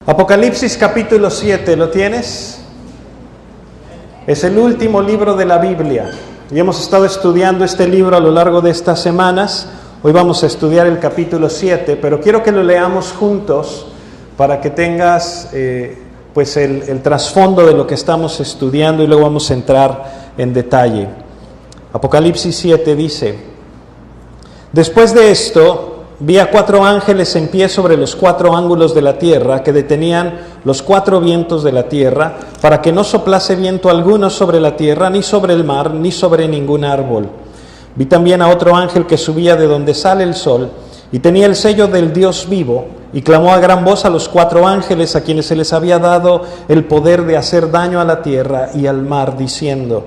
Apocalipsis capítulo 7, ¿lo tienes? Es el último libro de la Biblia y hemos estado estudiando este libro a lo largo de estas semanas. Hoy vamos a estudiar el capítulo 7, pero quiero que lo leamos juntos para que tengas el trasfondo de lo que estamos estudiando y luego vamos a entrar en detalle. Apocalipsis 7 dice: Después de esto, vi a 4 ángeles en pie sobre los 4 ángulos de la tierra, que detenían los 4 vientos de la tierra, para que no soplase viento alguno sobre la tierra, ni sobre el mar, ni sobre ningún árbol. Vi también a otro ángel que subía de donde sale el sol, y tenía el sello del Dios vivo, y clamó a gran voz a los 4 ángeles a quienes se les había dado el poder de hacer daño a la tierra y al mar, diciendo: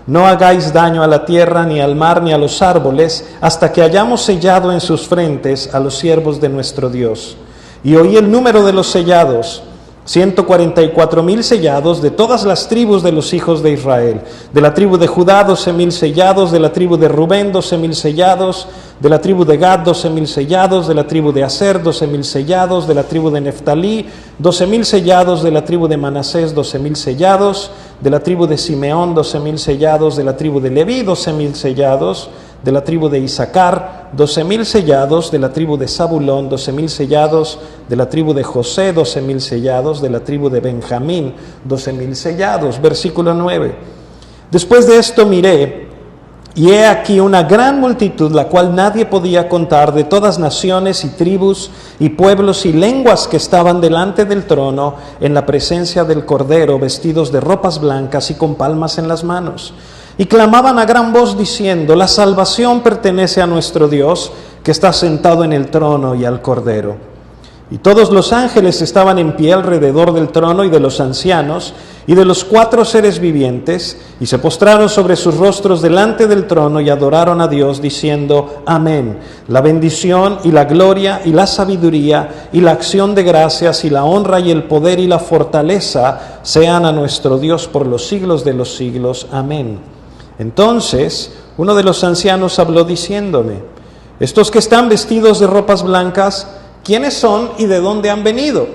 No hagáis daño a la tierra, ni al mar, ni a los árboles, hasta que hayamos sellado en sus frentes a los siervos de nuestro Dios. Y oí el número de los sellados: 144,000 sellados de todas las tribus de los hijos de Israel. De la tribu de Judá, 12,000 sellados. De la tribu de Rubén, 12,000 sellados. De la tribu de Gad, 12,000 sellados. De la tribu de Aser, 12,000 sellados. De la tribu de Neftalí, 12,000 sellados. De la tribu de Manasés, 12,000 sellados. De la tribu de Simeón, 12,000 sellados. De la tribu de Leví, 12,000 sellados. De la tribu de Isaacar, 12,000 sellados. De la tribu de Zabulón, 12,000 sellados. De la tribu de José, 12,000 sellados. De la tribu de Benjamín, 12,000 sellados. Versículo 9. Después de esto miré, y he aquí una gran multitud, la cual nadie podía contar, de todas naciones y tribus y pueblos y lenguas, que estaban delante del trono en la presencia del Cordero, vestidos de ropas blancas y con palmas en las manos. Y clamaban a gran voz diciendo: La salvación pertenece a nuestro Dios, que está sentado en el trono, y al Cordero. Y todos los ángeles estaban en pie alrededor del trono y de los ancianos y de los 4 seres vivientes, y se postraron sobre sus rostros delante del trono y adoraron a Dios, diciendo: Amén. La bendición y la gloria y la sabiduría y la acción de gracias y la honra y el poder y la fortaleza sean a nuestro Dios por los siglos de los siglos. Amén. Entonces uno de los ancianos habló diciéndome: Estos que están vestidos de ropas blancas, ¿quiénes son y de dónde han venido?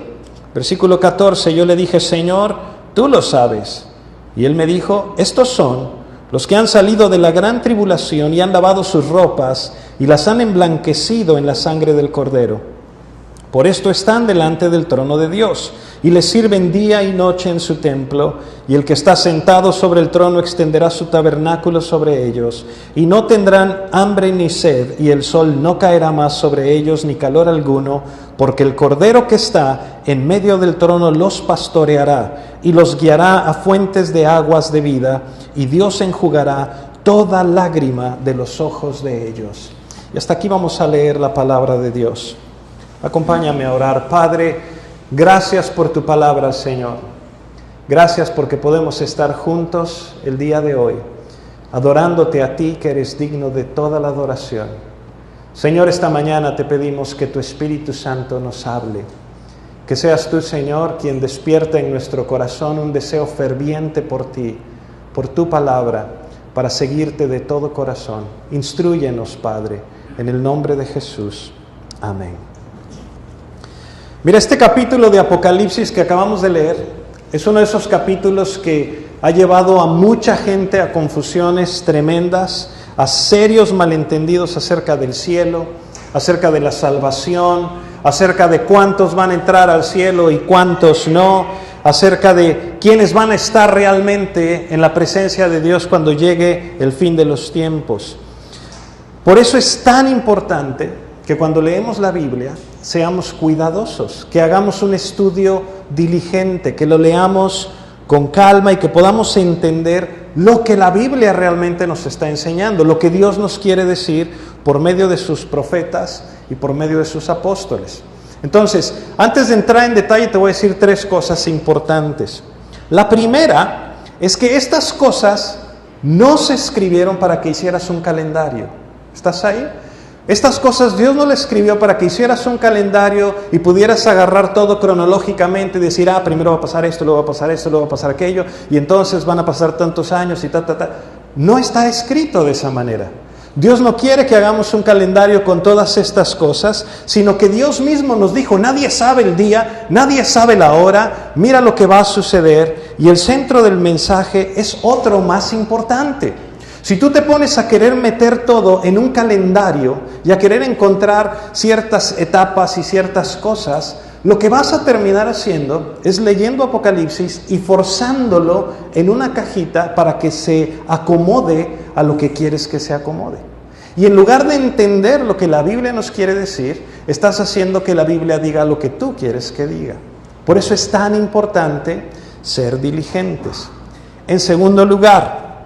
Versículo 14, yo le dije: Señor, tú lo sabes. Y él me dijo: Estos son los que han salido de la gran tribulación y han lavado sus ropas y las han emblanquecido en la sangre del Cordero. Por esto están delante del trono de Dios, y les sirven día y noche en su templo, y el que está sentado sobre el trono extenderá su tabernáculo sobre ellos, y no tendrán hambre ni sed, y el sol no caerá más sobre ellos, ni calor alguno, porque el Cordero que está en medio del trono los pastoreará, y los guiará a fuentes de aguas de vida, y Dios enjugará toda lágrima de los ojos de ellos. Y hasta aquí vamos a leer la palabra de Dios. Acompáñame a orar. Padre, gracias por tu palabra, Señor. Gracias porque podemos estar juntos el día de hoy, adorándote a ti, que eres digno de toda la adoración. Señor, esta mañana te pedimos que tu Espíritu Santo nos hable. Que seas tú, Señor, quien despierta en nuestro corazón un deseo ferviente por ti, por tu palabra, para seguirte de todo corazón. Instrúyenos, Padre, en el nombre de Jesús. Amén. Mira, este capítulo de Apocalipsis que acabamos de leer es uno de esos capítulos que ha llevado a mucha gente a confusiones tremendas, a serios malentendidos acerca del cielo, acerca de la salvación, acerca de cuántos van a entrar al cielo y cuántos no, acerca de quiénes van a estar realmente en la presencia de Dios cuando llegue el fin de los tiempos. Por eso es tan importante que cuando leemos la Biblia seamos cuidadosos, que hagamos un estudio diligente, que lo leamos con calma y que podamos entender lo que la Biblia realmente nos está enseñando, lo que Dios nos quiere decir por medio de sus profetas y por medio de sus apóstoles. Entonces, antes de entrar en detalle, te voy a decir 3 cosas importantes. La primera es que estas cosas no se escribieron para que hicieras un calendario. ¿Estás ahí? Estas cosas Dios no le escribió para que hicieras un calendario y pudieras agarrar todo cronológicamente y decir: primero va a pasar esto, luego va a pasar esto, luego va a pasar aquello, y entonces van a pasar tantos años y ta. No está escrito de esa manera. Dios no quiere que hagamos un calendario con todas estas cosas, sino que Dios mismo nos dijo, nadie sabe el día, nadie sabe la hora, mira lo que va a suceder, y el centro del mensaje es otro más importante. Si tú te pones a querer meter todo en un calendario y a querer encontrar ciertas etapas y ciertas cosas, lo que vas a terminar haciendo es leyendo Apocalipsis y forzándolo en una cajita para que se acomode a lo que quieres que se acomode. Y en lugar de entender lo que la Biblia nos quiere decir, estás haciendo que la Biblia diga lo que tú quieres que diga. Por eso es tan importante ser diligentes. En segundo lugar,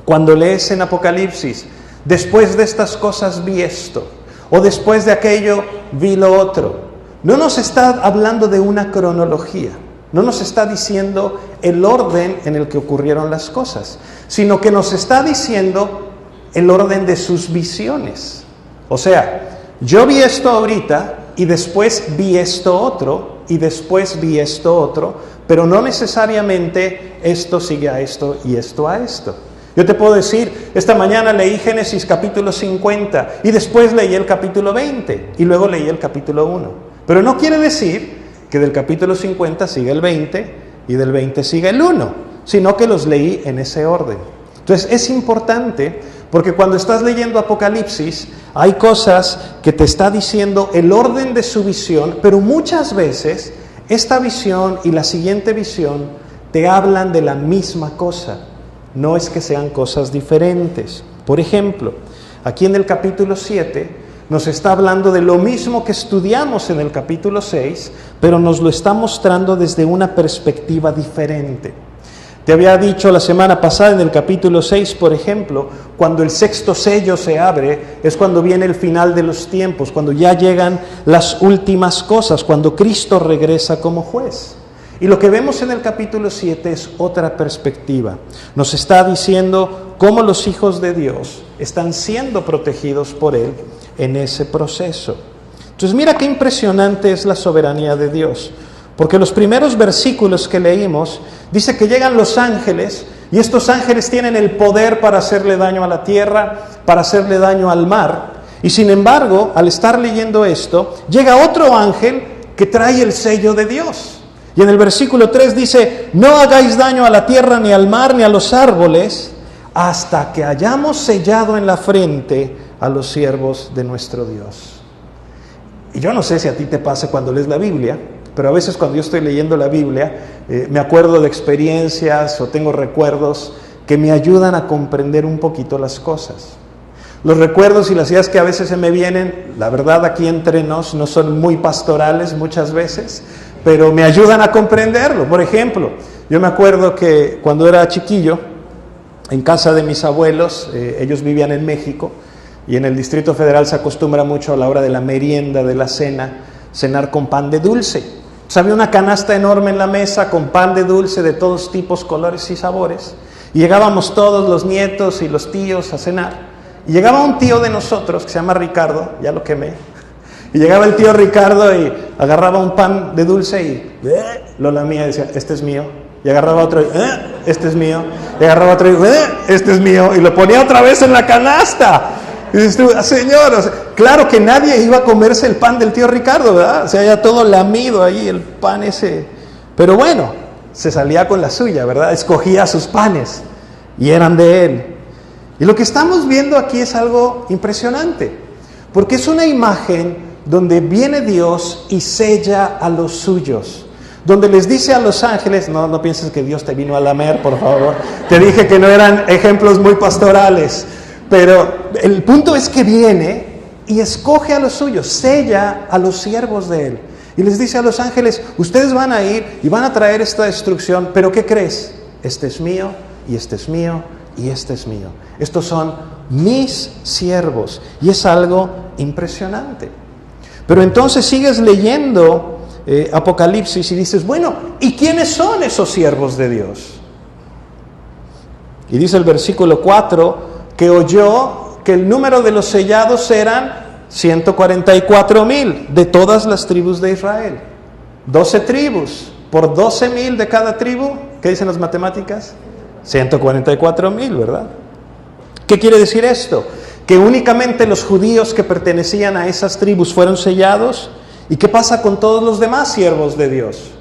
cuando lees en Apocalipsis, después de estas cosas vi esto, o después de aquello vi lo otro, no nos está hablando de una cronología, no nos está diciendo el orden en el que ocurrieron las cosas, sino que nos está diciendo el orden de sus visiones. O sea, yo vi esto ahorita y después vi esto otro y después vi esto otro, pero no necesariamente esto sigue a esto y esto a esto. Yo te puedo decir, esta mañana leí Génesis capítulo 50 y después leí el capítulo 20 y luego leí el capítulo 1. Pero no quiere decir que del capítulo 50 siga el 20 y del 20 siga el 1, sino que los leí en ese orden. Entonces es importante porque cuando estás leyendo Apocalipsis hay cosas que te está diciendo el orden de su visión, pero muchas veces esta visión y la siguiente visión te hablan de la misma cosa. No es que sean cosas diferentes. Por ejemplo, aquí en el capítulo 7 nos está hablando de lo mismo que estudiamos en el capítulo 6, pero nos lo está mostrando desde una perspectiva diferente. Te había dicho la semana pasada en el capítulo 6, por ejemplo, cuando el sexto sello se abre, es cuando viene el final de los tiempos, cuando ya llegan las últimas cosas, cuando Cristo regresa como juez. Y lo que vemos en el capítulo 7 es otra perspectiva. Nos está diciendo cómo los hijos de Dios están siendo protegidos por Él en ese proceso. Entonces mira qué impresionante es la soberanía de Dios. Porque los primeros versículos que leímos, dice que llegan los ángeles, y estos ángeles tienen el poder para hacerle daño a la tierra, para hacerle daño al mar. Y sin embargo, al estar leyendo esto, llega otro ángel que trae el sello de Dios. Y en el versículo 3 dice, no hagáis daño a la tierra, ni al mar, ni a los árboles, hasta que hayamos sellado en la frente a los siervos de nuestro Dios. Y yo no sé si a ti te pasa cuando lees la Biblia, pero a veces cuando yo estoy leyendo la Biblia, me acuerdo de experiencias o tengo recuerdos que me ayudan a comprender un poquito las cosas. Los recuerdos y las ideas que a veces se me vienen, la verdad aquí entre nos, no son muy pastorales muchas veces, pero me ayudan a comprenderlo. Por ejemplo, yo me acuerdo que cuando era chiquillo, en casa de mis abuelos, ellos vivían en México, y en el Distrito Federal se acostumbra mucho a la hora de la merienda, de la cena, cenar con pan de dulce. Entonces, había una canasta enorme en la mesa con pan de dulce de todos tipos, colores y sabores, y llegábamos todos los nietos y los tíos a cenar, y llegaba un tío de nosotros que se llama Ricardo, ya lo quemé, y llegaba el tío Ricardo y agarraba un pan de dulce y lo lamía y decía, este es mío. Y agarraba otro y este es mío. Y agarraba otro y este es mío. Y lo ponía otra vez en la canasta. Y dices tú, señor, o sea, claro que nadie iba a comerse el pan del tío Ricardo, ¿verdad? O sea, ya todo lamido ahí, el pan ese. Pero bueno, se salía con la suya, ¿verdad? Escogía sus panes y eran de él. Y lo que estamos viendo aquí es algo impresionante, porque es una imagen donde viene Dios y sella a los suyos, donde les dice a los ángeles, no pienses que Dios te vino a lamer, por favor, te dije que no eran ejemplos muy pastorales, pero el punto es que viene y escoge a los suyos, sella a los siervos de Él, y les dice a los ángeles, ustedes van a ir y van a traer esta destrucción, pero ¿qué crees? Este es mío, y este es mío, y este es mío. Estos son mis siervos, y es algo impresionante. Pero entonces sigues leyendo Apocalipsis y dices, bueno, ¿y quiénes son esos siervos de Dios? Y dice el versículo 4, que oyó que el número de los sellados eran 144,000 de todas las tribus de Israel. 12 tribus, por 12,000 de cada tribu, ¿qué dicen las matemáticas? 144,000, ¿verdad? ¿Qué quiere decir esto? que únicamente los judíos que pertenecían a esas tribus fueron sellados. ¿Y qué pasa con todos los demás siervos de Dios?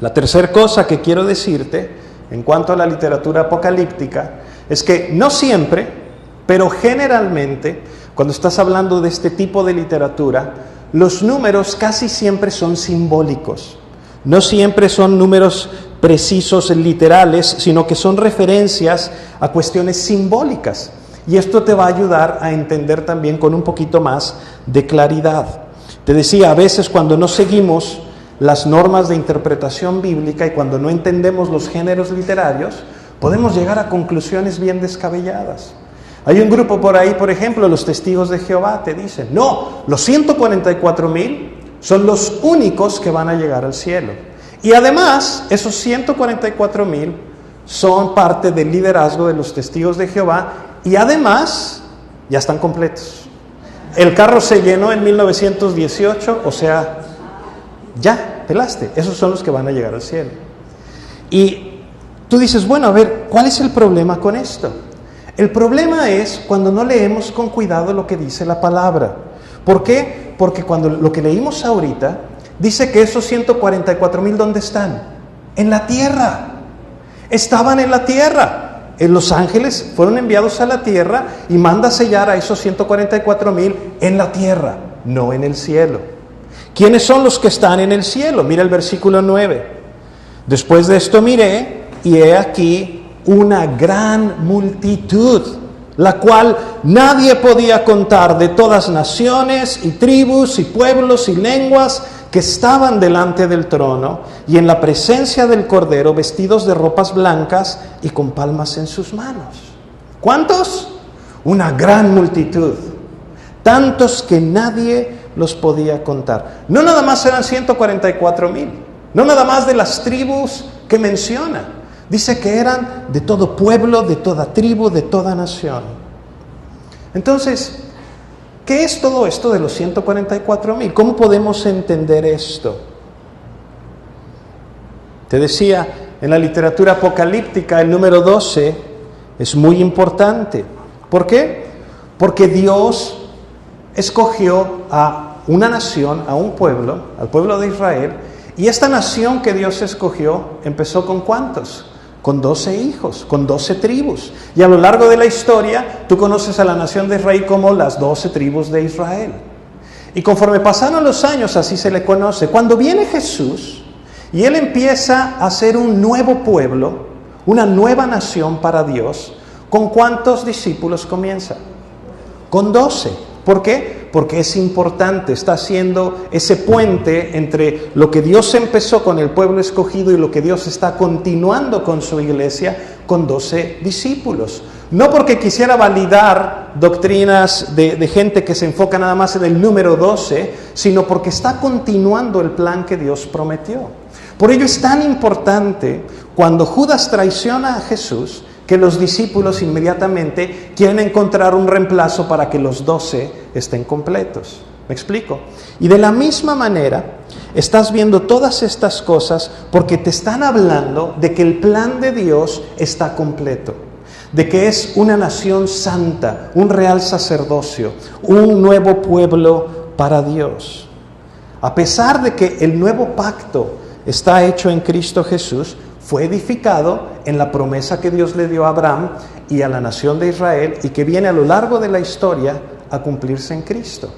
La tercera cosa que quiero decirte en cuanto a la literatura apocalíptica es que no siempre, pero generalmente, cuando estás hablando de este tipo de literatura, los números casi siempre son simbólicos. No siempre son números precisos, literales, sino que son referencias a cuestiones simbólicas. Y esto te va a ayudar a entender también con un poquito más de claridad. Te decía, a veces cuando no seguimos las normas de interpretación bíblica y cuando no entendemos los géneros literarios, podemos llegar a conclusiones bien descabelladas. Hay un grupo por ahí, por ejemplo, los testigos de Jehová, te dicen, no, los 144,000 son los únicos que van a llegar al cielo. Y además, esos 144,000 son parte del liderazgo de los testigos de Jehová y además ya están completos. El carro se llenó en 1918, o sea, ya, pelaste. Esos son los que van a llegar al cielo. Y tú dices, bueno, a ver, ¿cuál es el problema con esto? El problema es cuando no leemos con cuidado lo que dice la palabra. ¿Por qué? Porque cuando lo que leímos ahorita dice que esos 144,000, ¿dónde están? En la tierra. Estaban en la tierra. Los ángeles fueron enviados a la tierra y manda sellar a esos 144,000 en la tierra, no en el cielo. ¿Quiénes son los que están en el cielo? Mira el versículo 9. Después de esto miré y he aquí una gran multitud, la cual nadie podía contar, de todas naciones y tribus y pueblos y lenguas, que estaban delante del trono y en la presencia del Cordero, vestidos de ropas blancas y con palmas en sus manos. ¿Cuántos? Una gran multitud, tantos que nadie los podía contar. No nada más eran 144,000, no nada más de las tribus que menciona. Dice que eran de todo pueblo, de toda tribu, de toda nación. Entonces, ¿qué es todo esto de los 144,000? ¿Cómo podemos entender esto? Te decía, en la literatura apocalíptica el número 12 es muy importante. ¿Por qué? Porque Dios escogió a una nación, a un pueblo, al pueblo de Israel, y esta nación que Dios escogió empezó ¿con cuántos? Con 12 hijos, con 12 tribus. Y a lo largo de la historia, tú conoces a la nación de Israel como las 12 tribus de Israel. Y conforme pasaron los años, así se le conoce. Cuando viene Jesús, y Él empieza a ser un nuevo pueblo, una nueva nación para Dios, ¿con cuántos discípulos comienza? Con 12. ¿Por qué? Porque es importante, está haciendo ese puente entre lo que Dios empezó con el pueblo escogido y lo que Dios está continuando con su iglesia, con 12 discípulos. No porque quisiera validar doctrinas de gente que se enfoca nada más en el número 12, sino porque está continuando el plan que Dios prometió. Por ello es tan importante cuando Judas traiciona a Jesús, que los discípulos inmediatamente quieren encontrar un reemplazo para que los 12 estén completos. ¿Me explico? Y de la misma manera, estás viendo todas estas cosas porque te están hablando de que el plan de Dios está completo, de que es una nación santa, un real sacerdocio, un nuevo pueblo para Dios. A pesar de que el nuevo pacto está hecho en Cristo Jesús, fue edificado en la promesa que Dios le dio a Abraham y a la nación de Israel y que viene a lo largo de la historia a cumplirse en Cristo.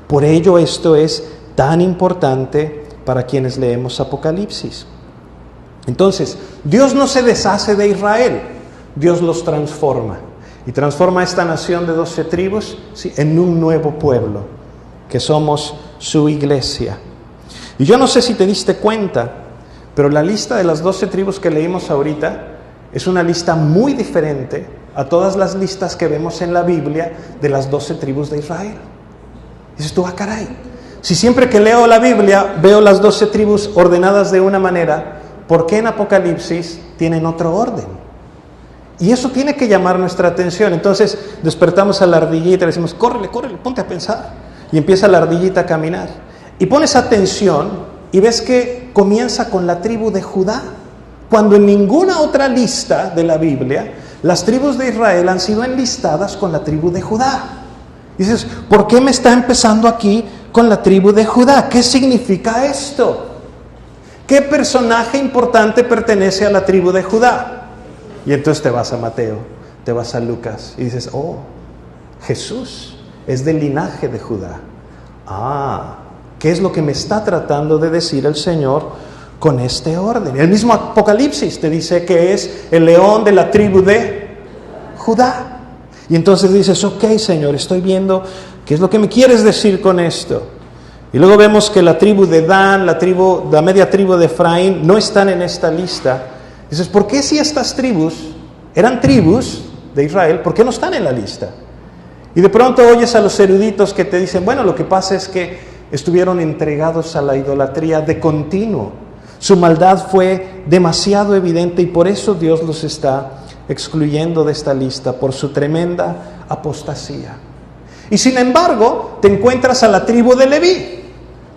Por ello esto es tan importante para quienes leemos Apocalipsis. Entonces, Dios no se deshace de Israel, Dios los transforma. Y transforma a esta nación de 12 tribus, sí, en un nuevo pueblo, que somos su iglesia. Y yo no sé si te diste cuenta, pero la lista de las 12 tribus que leímos ahorita es una lista muy diferente a todas las listas que vemos en la Biblia de las 12 tribus de Israel. Dices tú, caray, si siempre que leo la Biblia veo las 12 tribus ordenadas de una manera, ¿por qué en Apocalipsis tienen otro orden? Y eso tiene que llamar nuestra atención. Entonces despertamos a la ardillita y le decimos, córrele, ponte a pensar. Y empieza la ardillita a caminar. Y pones atención y ves que comienza con la tribu de Judá, cuando en ninguna otra lista de la Biblia las tribus de Israel han sido enlistadas con la tribu de Judá. Dices, ¿por qué me está empezando aquí con la tribu de Judá? ¿Qué significa esto? ¿Qué personaje importante pertenece a la tribu de Judá? Y entonces te vas a Mateo, te vas a Lucas y dices, oh, Jesús es del linaje de Judá. ¿Qué es lo que me está tratando de decir el Señor con este orden? El mismo Apocalipsis te dice que es el león de la tribu de Judá. Y entonces dices, ok, Señor, estoy viendo qué es lo que me quieres decir con esto. Y luego vemos que la tribu de Dan, la media tribu de Efraín, no están en esta lista. Dices, ¿por qué si estas tribus eran tribus de Israel, por qué no están en la lista? Y de pronto oyes a los eruditos que te dicen, bueno, lo que pasa es que estuvieron entregados a la idolatría de continuo. Su maldad fue demasiado evidente y por eso Dios los está excluyendo de esta lista, por su tremenda apostasía. Y sin embargo, te encuentras a la tribu de Leví.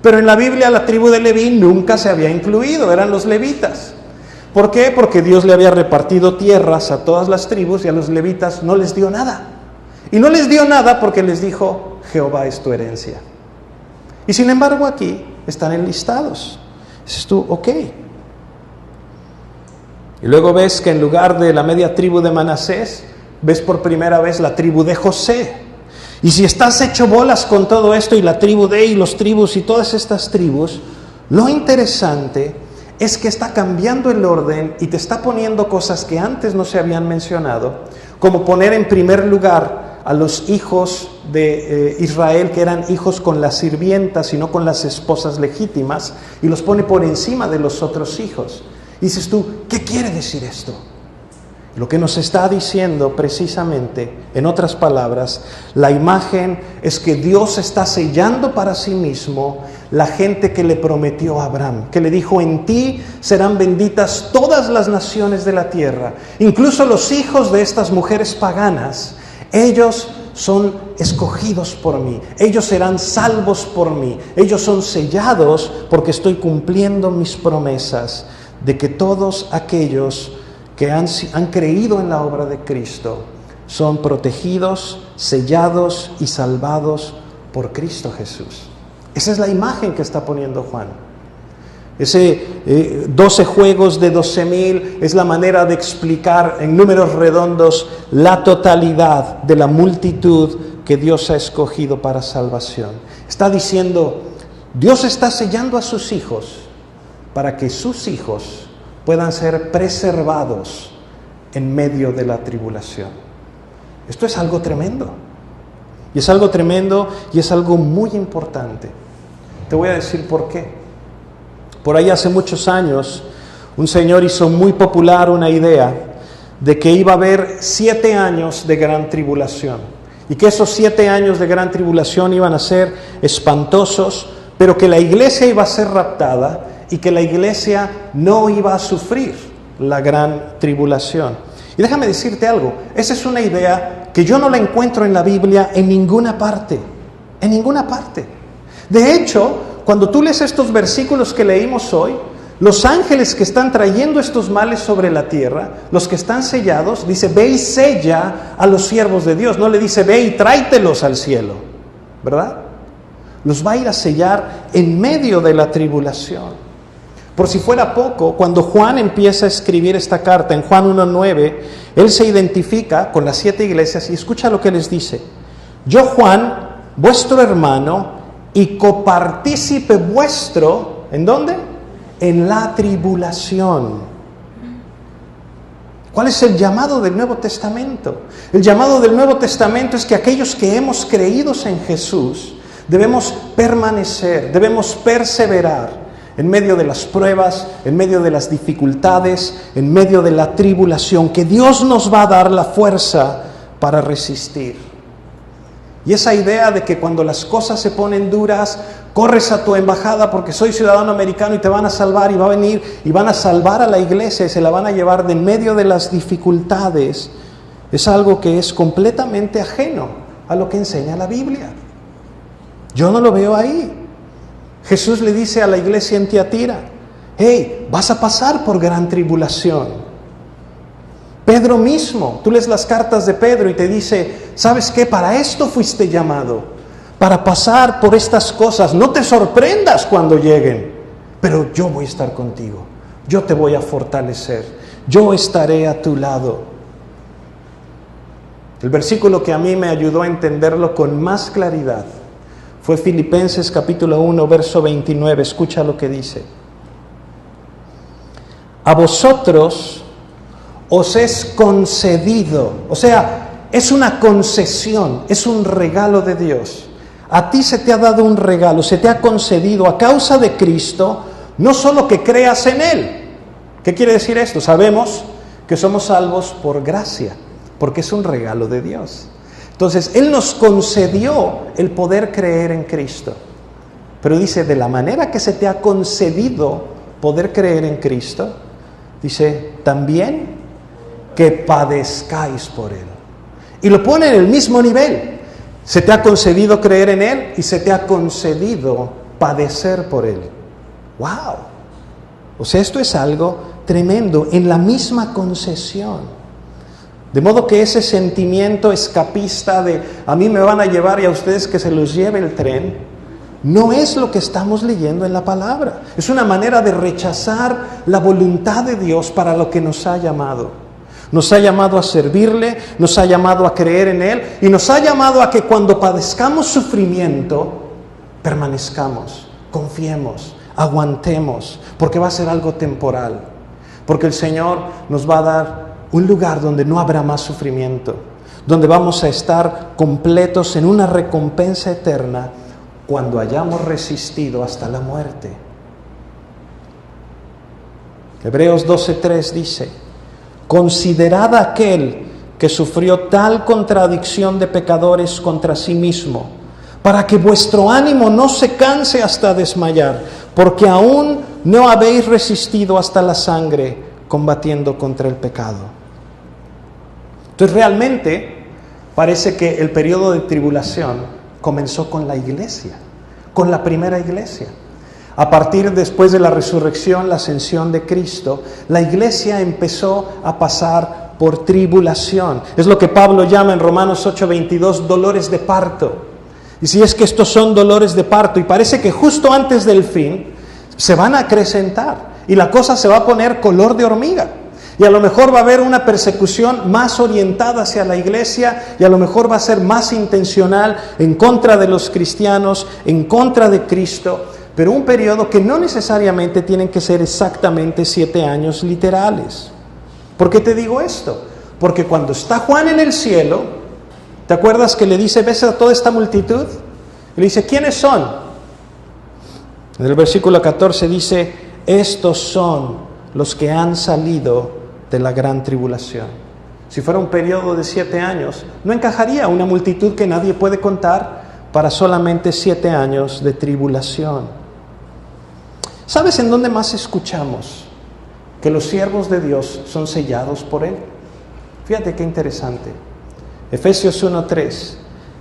Pero en la Biblia la tribu de Leví nunca se había incluido, eran los levitas. ¿Por qué? Porque Dios le había repartido tierras a todas las tribus y a los levitas no les dio nada. Y no les dio nada porque les dijo, Jehová es tu herencia. Y sin embargo aquí están enlistados. Dices tú, ok. Y luego ves que en lugar de la media tribu de Manasés, ves por primera vez la tribu de José. Y si estás hecho bolas con todo esto y la tribu de y los tribus y todas estas tribus, lo interesante es que está cambiando el orden y te está poniendo cosas que antes no se habían mencionado, como poner en primer lugar a los hijos de Israel, que eran hijos con las sirvientas y no con las esposas legítimas, y los pone por encima de los otros hijos. Y dices tú, ¿qué quiere decir esto? Lo que nos está diciendo precisamente, en otras palabras, la imagen es que Dios está sellando para sí mismo la gente que le prometió a Abraham, que le dijo, en ti serán benditas todas las naciones de la tierra, incluso los hijos de estas mujeres paganas, ellos son escogidos por mí, ellos serán salvos por mí, ellos son sellados porque estoy cumpliendo mis promesas de que todos aquellos que han creído en la obra de Cristo son protegidos, sellados y salvados por Cristo Jesús. Esa es la imagen que está poniendo Juan. Ese 12 juegos de 12,000 es la manera de explicar en números redondos la totalidad de la multitud que Dios ha escogido para salvación. Está diciendo, Dios está sellando a sus hijos para que sus hijos puedan ser preservados en medio de la tribulación. Esto es algo tremendo. Y es algo tremendo y es algo muy importante. Te voy a decir por qué. Por ahí hace muchos años, un señor hizo muy popular una idea de que iba a haber 7 años de gran tribulación. Y que esos 7 años de gran tribulación iban a ser espantosos, pero que la iglesia iba a ser raptada y que la iglesia no iba a sufrir la gran tribulación. Y déjame decirte algo, esa es una idea que yo no la encuentro en la Biblia en ninguna parte, en ninguna parte. De hecho, cuando tú lees estos versículos que leímos hoy, los ángeles que están trayendo estos males sobre la tierra, los que están sellados, dice, ve y sella a los siervos de Dios, no le dice, ve y tráetelos al cielo, ¿verdad? Los va a ir a sellar en medio de la tribulación. Por si fuera poco, cuando Juan empieza a escribir esta carta, en Juan 1:9, él se identifica con las 7 iglesias y escucha lo que les dice. Yo, Juan, vuestro hermano y copartícipe vuestro, ¿en dónde? En la tribulación. ¿Cuál es el llamado del Nuevo Testamento? El llamado del Nuevo Testamento es que aquellos que hemos creído en Jesús, debemos permanecer, debemos perseverar en medio de las pruebas, en medio de las dificultades, en medio de la tribulación, que Dios nos va a dar la fuerza para resistir. Y esa idea de que cuando las cosas se ponen duras, corres a tu embajada porque soy ciudadano americano y te van a salvar, y va a venir y van a salvar a la iglesia y se la van a llevar de en medio de las dificultades, es algo que es completamente ajeno a lo que enseña la Biblia. Yo no lo veo ahí. Jesús le dice a la iglesia en Tiatira, hey, vas a pasar por gran tribulación. Pedro mismo, tú lees las cartas de Pedro y te dice, ¿sabes qué? Para esto fuiste llamado, para pasar por estas cosas. No te sorprendas cuando lleguen, pero yo voy a estar contigo, yo te voy a fortalecer, yo estaré a tu lado. El versículo que a mí me ayudó a entenderlo con más claridad fue Filipenses capítulo 1, verso 29. Escucha lo que dice. A vosotros os es concedido, o sea, es una concesión, es un regalo de Dios. A ti se te ha dado un regalo, se te ha concedido a causa de Cristo, no solo que creas en Él. ¿Qué quiere decir esto? Sabemos que somos salvos por gracia, porque es un regalo de Dios. Entonces, Él nos concedió el poder creer en Cristo. Pero dice, de la manera que se te ha concedido poder creer en Cristo, dice, también que padezcáis por Él. Y lo pone en el mismo nivel. Se te ha concedido creer en Él y se te ha concedido padecer por Él. ¡Wow! O sea, esto es algo tremendo, en la misma concesión. De modo que ese sentimiento escapista de a mí me van a llevar y a ustedes que se los lleve el tren, no es lo que estamos leyendo en la palabra. Es una manera de rechazar la voluntad de Dios para lo que nos ha llamado. Nos ha llamado a servirle, nos ha llamado a creer en Él y nos ha llamado a que cuando padezcamos sufrimiento, permanezcamos, confiemos, aguantemos, porque va a ser algo temporal. Porque el Señor nos va a dar un lugar donde no habrá más sufrimiento, donde vamos a estar completos en una recompensa eterna cuando hayamos resistido hasta la muerte. Hebreos 12:3 dice, considerad a aquel que sufrió tal contradicción de pecadores contra sí mismo, para que vuestro ánimo no se canse hasta desmayar, porque aún no habéis resistido hasta la sangre combatiendo contra el pecado. Entonces realmente parece que el periodo de tribulación comenzó con la iglesia, con la primera iglesia. A partir después de la resurrección, la ascensión de Cristo, la iglesia empezó a pasar por tribulación. Es lo que Pablo llama en Romanos 8:22 dolores de parto. Y si es que estos son dolores de parto y parece que justo antes del fin se van a acrecentar y la cosa se va a poner color de hormiga. Y a lo mejor va a haber una persecución más orientada hacia la iglesia y a lo mejor va a ser más intencional en contra de los cristianos, en contra de Cristo, pero un periodo que no necesariamente tienen que ser exactamente 7 años literales. ¿Por qué te digo esto? Porque cuando está Juan en el cielo, ¿te acuerdas que le dice, ves a toda esta multitud? Y le dice, ¿quiénes son? En el versículo 14 dice, estos son los que han salido de la gran tribulación. Si fuera un periodo de 7 años, no encajaría una multitud que nadie puede contar para solamente 7 años de tribulación. ¿Sabes en dónde más escuchamos que los siervos de Dios son sellados por Él? Fíjate qué interesante. Efesios 1:3.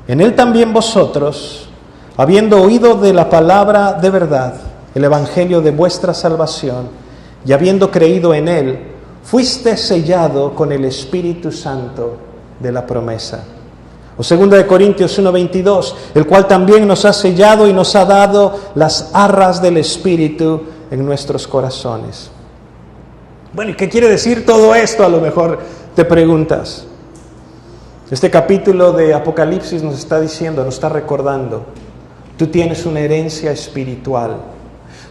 En Él también vosotros, habiendo oído de la palabra de verdad, el evangelio de vuestra salvación, y habiendo creído en Él, fuiste sellado con el Espíritu Santo de la promesa. O 2 Corintios 1:22, el cual también nos ha sellado y nos ha dado las arras del Espíritu en nuestros corazones. Bueno, ¿y qué quiere decir todo esto? A lo mejor te preguntas. Este capítulo de Apocalipsis nos está diciendo, nos está recordando, tú tienes una herencia espiritual.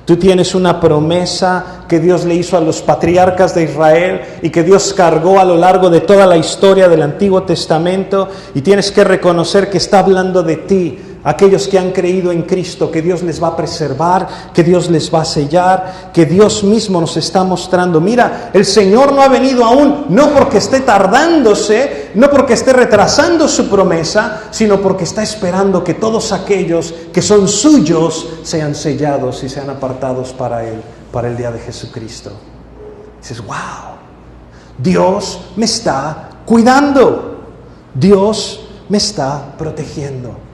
Tú tienes una promesa que Dios le hizo a los patriarcas de Israel y que Dios cargó a lo largo de toda la historia del Antiguo Testamento, y tienes que reconocer que está hablando de ti, aquellos que han creído en Cristo, que Dios les va a preservar, que Dios les va a sellar, que Dios mismo nos está mostrando. Mira, el Señor no ha venido aún, no porque esté tardándose, no porque esté retrasando su promesa, sino porque está esperando que todos aquellos que son suyos sean sellados y sean apartados para Él, para el día de Jesucristo. Dices, wow, Dios me está cuidando, Dios me está protegiendo.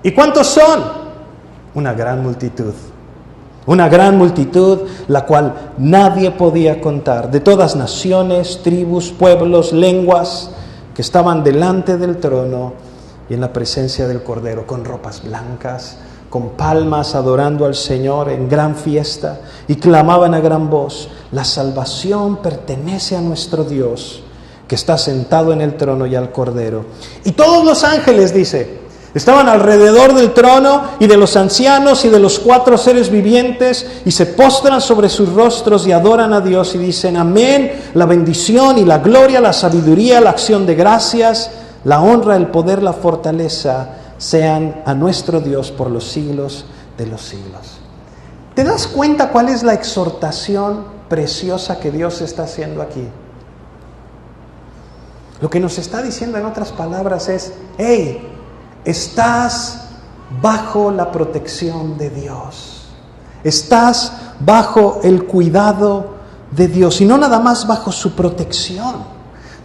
¿Y cuántos son? Una gran multitud. Una gran multitud, la cual nadie podía contar, de todas naciones, tribus, pueblos, lenguas, que estaban delante del trono y en la presencia del Cordero, con ropas blancas, con palmas, adorando al Señor en gran fiesta, y clamaban a gran voz: la salvación pertenece a nuestro Dios, que está sentado en el trono, y al Cordero. Y todos los ángeles, dice, estaban alrededor del trono y de los ancianos y de los 4 seres vivientes, y se postran sobre sus rostros y adoran a Dios y dicen: amén. La bendición y la gloria, la sabiduría, la acción de gracias, la honra, el poder, la fortaleza sean a nuestro Dios por los siglos de los siglos. ¿Te das cuenta cuál es la exhortación preciosa que Dios está haciendo aquí? Lo que nos está diciendo en otras palabras es: hey, estás bajo la protección de Dios. Estás bajo el cuidado de Dios, y no nada más bajo su protección.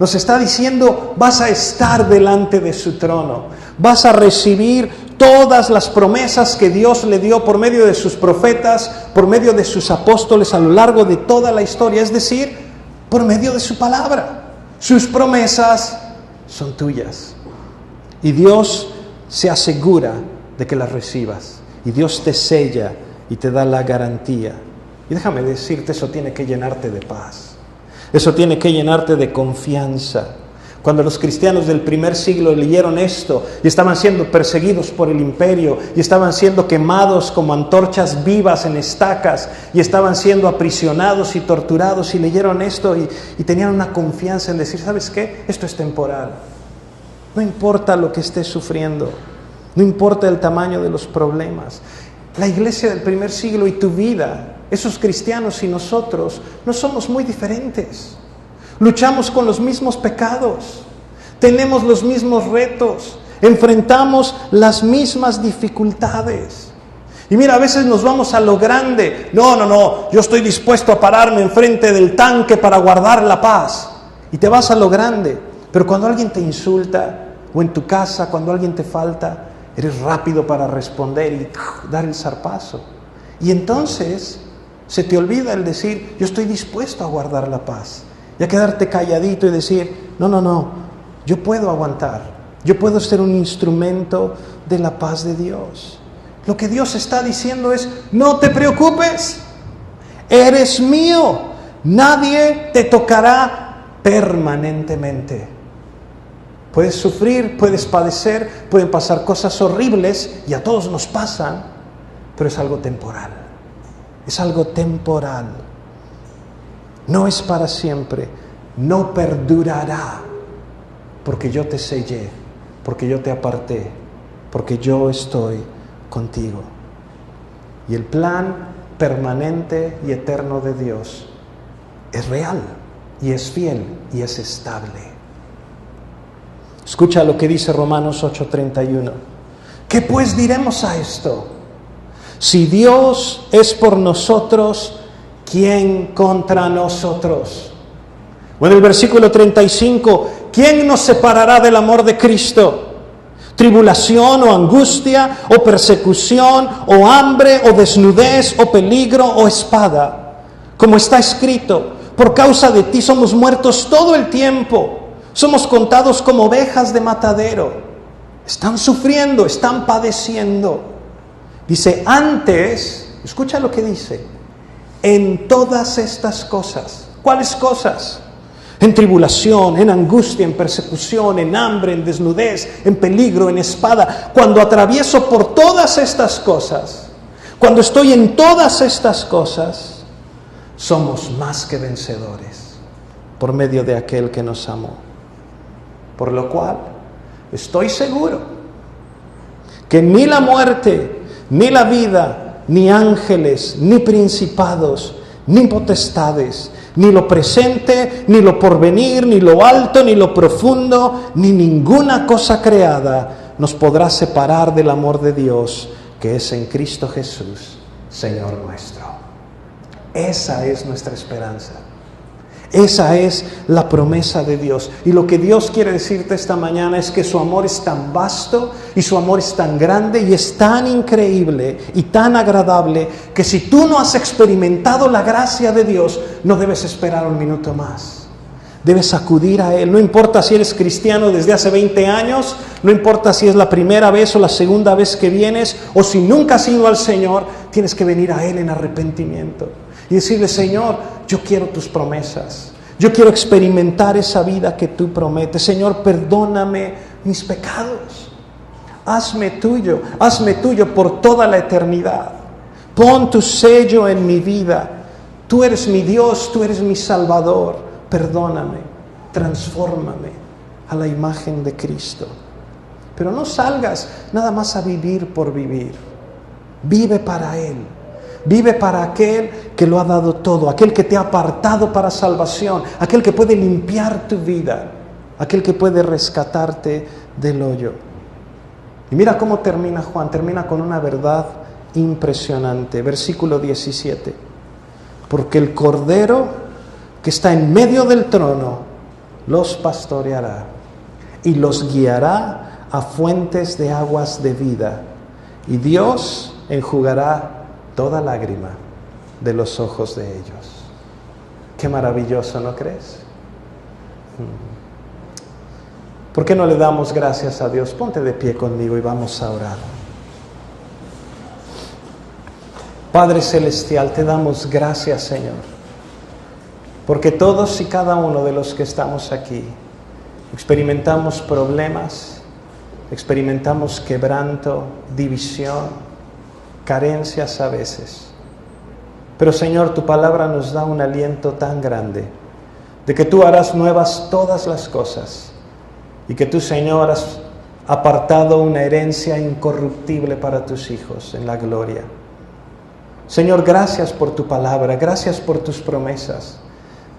Nos está diciendo: vas a estar delante de su trono, vas a recibir todas las promesas que Dios le dio por medio de sus profetas, por medio de sus apóstoles a lo largo de toda la historia, es decir, por medio de su palabra. Sus promesas son tuyas, y Dios se asegura de que las recibas, y Dios te sella y te da la garantía. Y déjame decirte, eso tiene que llenarte de paz, eso tiene que llenarte de confianza. Cuando los cristianos del primer siglo leyeron esto y estaban siendo perseguidos por el imperio, y estaban siendo quemados como antorchas vivas en estacas, y estaban siendo aprisionados y torturados, y leyeron esto y tenían una confianza en decir: ¿sabes qué? Esto es temporal. No importa lo que estés sufriendo, no importa el tamaño de los problemas. La iglesia del primer siglo y tu vida, esos cristianos y nosotros, no somos muy diferentes. Luchamos con los mismos pecados, tenemos los mismos retos, enfrentamos las mismas dificultades. Y mira, a veces nos vamos a lo grande. No, yo estoy dispuesto a pararme enfrente del tanque para guardar la paz. Y te vas a lo grande. Pero cuando alguien te insulta, o en tu casa, cuando alguien te falta, eres rápido para responder y dar el zarpazo. Y entonces se te olvida el decir: yo estoy dispuesto a guardar la paz. Y a quedarte calladito y decir: no, yo puedo aguantar, yo puedo ser un instrumento de la paz de Dios. Lo que Dios está diciendo es: no te preocupes, eres mío, nadie te tocará permanentemente. Puedes sufrir, puedes padecer, pueden pasar cosas horribles, y a todos nos pasan, pero es algo temporal, es algo temporal. No es para siempre, no perdurará, porque yo te sellé, porque yo te aparté, porque yo estoy contigo. Y el plan permanente y eterno de Dios es real, y es fiel, y es estable. Escucha lo que dice Romanos 8:31. ¿Qué pues diremos a esto? Si Dios es por nosotros, ¿quién contra nosotros? O en el versículo 35, ¿quién nos separará del amor de Cristo? ¿Tribulación o angustia o persecución o hambre o desnudez o peligro o espada? Como está escrito: por causa de ti somos muertos todo el tiempo, somos contados como ovejas de matadero. Están sufriendo, están padeciendo. Dice: antes, escucha lo que dice: en todas estas cosas. ¿Cuáles cosas? En tribulación, en angustia, en persecución, en hambre, en desnudez, en peligro, en espada. Cuando atravieso por todas estas cosas, cuando estoy en todas estas cosas, somos más que vencedores por medio de aquel que nos amó. Por lo cual, estoy seguro que ni la muerte, ni la vida, ni ángeles, ni principados, ni potestades, ni lo presente, ni lo porvenir, ni lo alto, ni lo profundo, ni ninguna cosa creada nos podrá separar del amor de Dios que es en Cristo Jesús, Señor nuestro. Esa es nuestra esperanza. Esa es la promesa de Dios. Y lo que Dios quiere decirte esta mañana es que su amor es tan vasto y su amor es tan grande y es tan increíble y tan agradable que si tú no has experimentado la gracia de Dios, no debes esperar un minuto más. Debes acudir a Él. No importa si eres cristiano desde hace 20 años, no importa si es la primera vez o la segunda vez que vienes, o si nunca has ido al Señor, tienes que venir a Él en arrepentimiento y decirle: Señor, yo quiero tus promesas. Yo quiero experimentar esa vida que tú prometes. Señor, perdóname mis pecados. Hazme tuyo por toda la eternidad. Pon tu sello en mi vida. Tú eres mi Dios, tú eres mi Salvador. Perdóname, transfórmame a la imagen de Cristo. Pero no salgas nada más a vivir por vivir. Vive para Él. Vive para aquel que lo ha dado todo, aquel que te ha apartado para salvación, aquel que puede limpiar tu vida, aquel que puede rescatarte del hoyo. Y mira cómo termina Juan, termina con una verdad impresionante. Versículo 17. Porque el Cordero que está en medio del trono los pastoreará y los guiará a fuentes de aguas de vida, y Dios enjugará toda lágrima de los ojos de ellos. Qué maravilloso, ¿no crees? ¿Por qué no le damos gracias a Dios? Ponte de pie conmigo y vamos a orar. Padre Celestial, te damos gracias, Señor, porque todos y cada uno de los que estamos aquí experimentamos problemas, experimentamos quebranto, división, carencias a veces. Pero Señor, tu palabra nos da un aliento tan grande de que tú harás nuevas todas las cosas y que tú, Señor, has apartado una herencia incorruptible para tus hijos en la gloria. Señor, gracias por tu palabra, gracias por tus promesas,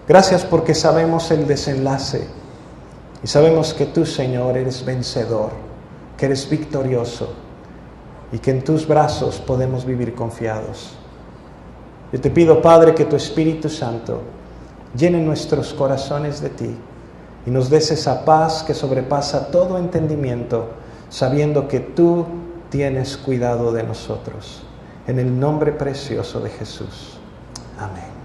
gracias porque sabemos el desenlace y sabemos que tú, Señor, eres vencedor, que eres victorioso y que en tus brazos podemos vivir confiados. Yo te pido, Padre, que tu Espíritu Santo llene nuestros corazones de ti y nos des esa paz que sobrepasa todo entendimiento, sabiendo que tú tienes cuidado de nosotros. En el nombre precioso de Jesús. Amén.